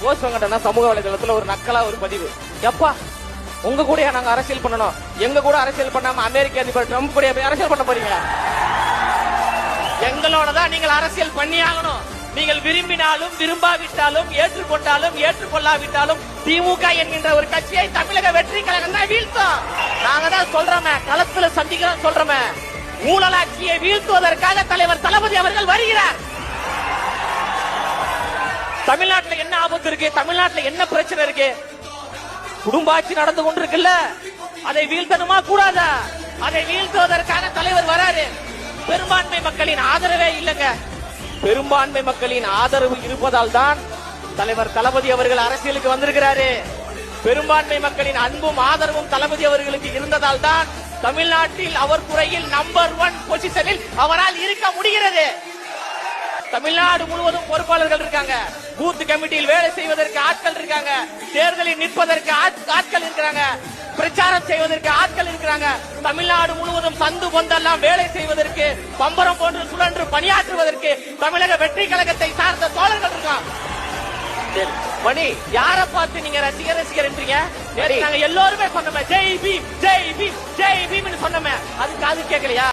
Post வாங்கிட்டேன்னா சமூக வலைதளத்துல ஒரு நக்கலா ஒரு பதிவு, எப்பா உங்க கூட நாங்க அரசியல் பண்ணணும், எங்க கூட அரசியல் பண்ணாம அமெரிக்க அதிபர் ட்ரம்ப் கூட அரசியல் பண்ண போறீங்க? எங்களோட தான் நீங்கள் அரசியல் பண்ணி ஆகணும். நீங்கள் விரும்பினாலும் விரும்பாவிட்டாலும் ஏற்றுக்கொண்டாலும் ஏற்றுக்கொள்ளாவிட்டாலும் திமுக என்கின்ற ஒரு கட்சியை தமிழக வெற்றி கழகம் தான் வீழ்த்தும். நாங்க தான் சொல்றோமே, களத்துல சந்திக்கிறோம் சொல்றோமே, ஊழலாட்சியை வீழ்த்துவதற்காக தலைவர் தளபதி அவர்கள் வருகிறார். தமிழ்நாட்டில் என்ன ஆபத்து இருக்கு, தமிழ்நாட்டில் என்ன பிரச்சனை இருக்கு? குடும்ப ஆட்சி நடந்து கொண்டிருக்குல்ல, அதை வீழ்த்தணுமா கூடாதா? அதை வீழ்த்துவதற்காக தலைவர் வராரு. பெரும்பான்மை மக்களின் ஆதரவே இல்லைங்க. பெரும்பான்மை மக்களின் ஆதரவு இருப்பதால் தான் தலைவர் தளபதி அவர்கள் அரசியலுக்கு வந்திருக்கிறாரு. பெரும்பான்மை மக்களின் அன்பும் ஆதரவும் தளபதி அவர்களுக்கு இருந்ததால் தான் தமிழ்நாட்டில் அவர் துறையில் நம்பர் 1 பொசிஷனில் அவரால் இருக்க முடிகிறது. தமிழ்நாடு முழுவதும் பொறுப்பாளர்கள் இருக்காங்க, பூத் கமிட்டியில் வேலை செய்வதற்கு ஆட்கள் இருக்காங்க, தேர்தலில் நிற்பதற்கு ஆட்கள் இருக்கிறாங்க, பிரச்சாரம் செய்வதற்கு ஆட்கள் இருக்கிறாங்க. தமிழ்நாடு முழுவதும் சந்து பொந்தெல்லாம் வேலை செய்வதற்கு, பம்பரம் போன்று சுழன்று பணியாற்றுவதற்கு தமிழக வெற்றி கழகத்தை சார்ந்த தோழர்கள் இருக்காங்க. மணி, யாரை பார்த்து நீங்க ரசிகர்ன்றீங்க? நாங்க எல்லாருமே சொன்னோமே ஜெய் பீம் ஜெய் பீம் ஜெய் பீம் சொன்னோமே, அதுக்கு அது கேட்கலையா?